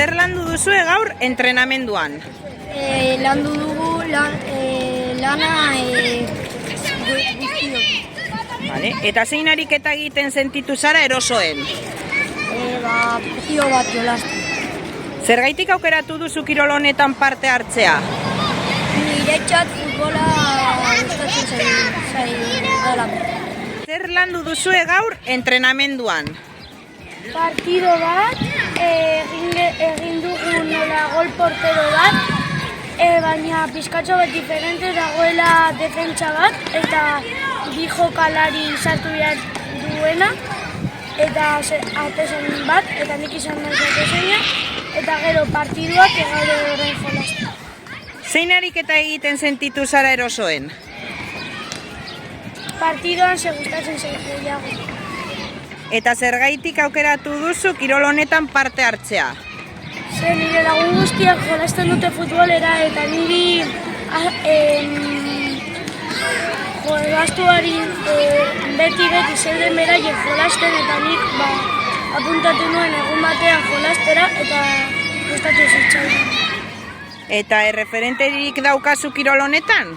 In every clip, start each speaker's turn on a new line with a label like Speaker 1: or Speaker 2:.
Speaker 1: Zer landu duzue gaur entrenamenduan?
Speaker 2: Landu dugu lana guztiok.
Speaker 1: Vale. Eta zein ariketa egiten sentitu zara erosoen?
Speaker 2: Partio bat jolastu.
Speaker 1: Zergaitik aukeratu duzu kirol honetan parte hartzea?
Speaker 2: Niretzat futbola gustatzen zaidalako.
Speaker 1: Zer landu duzue gaur entrenamenduan?
Speaker 2: Partido bat, egin dugu nola gol portero bat, baina pizkatxo bat diferente dagoela defentsa bat, eta bi jokalari sartu behar duena, eta atezen bat, eta nik izan naiz atezeina, eta gero partiduak gaur horren jolaztu.
Speaker 1: Zein ariketa egiten sentitu zara erosoen?
Speaker 2: Partidoan se gustatzen gehiago.
Speaker 1: Eta zergaitik aukeratu duzu kirol honetan parte hartzea?
Speaker 2: Zer nire lagun guztiak jolasten dute futbolera eta niri jolastuari beti zeuden beraiek jolasten eta nik apuntatu nuen egun batean jolastera eta gustatu zitzaidan.
Speaker 1: Eta erreferenterik daukazu kirol honetan?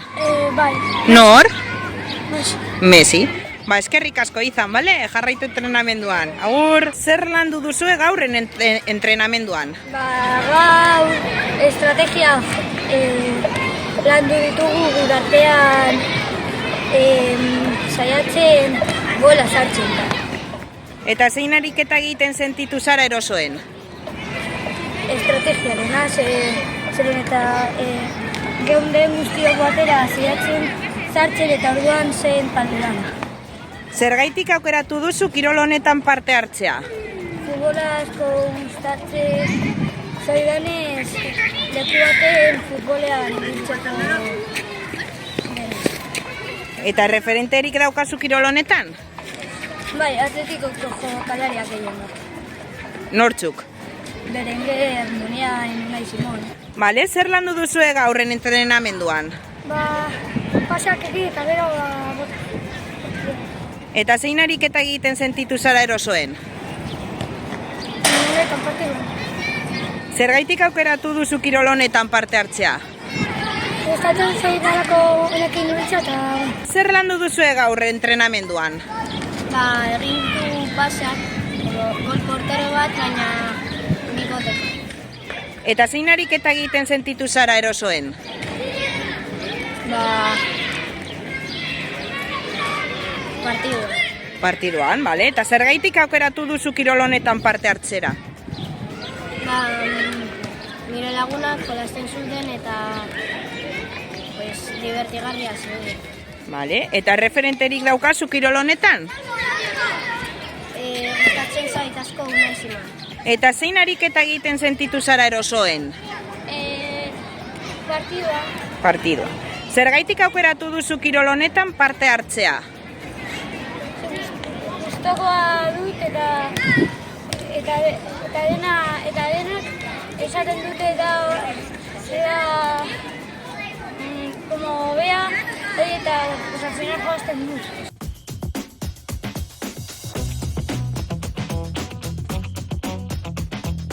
Speaker 2: Bai.
Speaker 1: Nor?
Speaker 2: Messi.
Speaker 1: Messi. Eskerrik asko izan, bale? Jarraitu entrenamenduan. Agur, zer landu duzue gaur entrenamenduan?
Speaker 2: Gaur estrategia landu ditugu gure artean saiatzen gola sartzen.
Speaker 1: Eta zein ariketa egiten sentitu zara erosoen?
Speaker 2: Estrategiarena, zeren eta geunden guztiok batera saiatzen sartzen eta orduan zen palderana.
Speaker 1: Zergaitik aukeratu duzu kirol honetan parte hartzea?
Speaker 2: Futbola asko gustatzen zaidanez leku baten futbolean biltzeko.
Speaker 1: Eta referenterik daukazu kirol honetan?
Speaker 2: Bai, atletiko jokalariak egin dut.
Speaker 1: Nortzuk?
Speaker 2: Berenguer, Munia, Unai Simon.
Speaker 1: Bale, zer landu duzue gaurren entrenamenduan?
Speaker 2: Pasak egin eta gero bota.
Speaker 1: Eta zein ariketa egiten sentitu zara erosoen?
Speaker 2: Honetan partiduan.
Speaker 1: Zergaitik aukeratu duzu kirol honetan parte hartzea?
Speaker 2: Gustatzen zaidalako honekin ibiltzea eta...
Speaker 1: Zer landu duzue gaur entrenamenduan?
Speaker 2: Egin du pasak, gol portero bat, baina bikoteko.
Speaker 1: Eta zein ariketa egiten sentitu zara erosoen? Partiduan, bale? Eta zergaitik aukeratu duzu kirol honetan parte hartzera?
Speaker 2: Nire lagunak jolasten zuten eta divertigarria zeuden.
Speaker 1: Bale? Eta referenterik daukazu kirol honetan?
Speaker 2: Gustatzen zait asko Unai Simon.
Speaker 1: Eta zein ariketa egiten sentitu zara erosoen? Partidua. Zergaitik aukeratu duzu kirol honetan parte hartzea?
Speaker 2: Gustokoa dut eta denak esaten dute zera como hobea eta al final jolazten dut.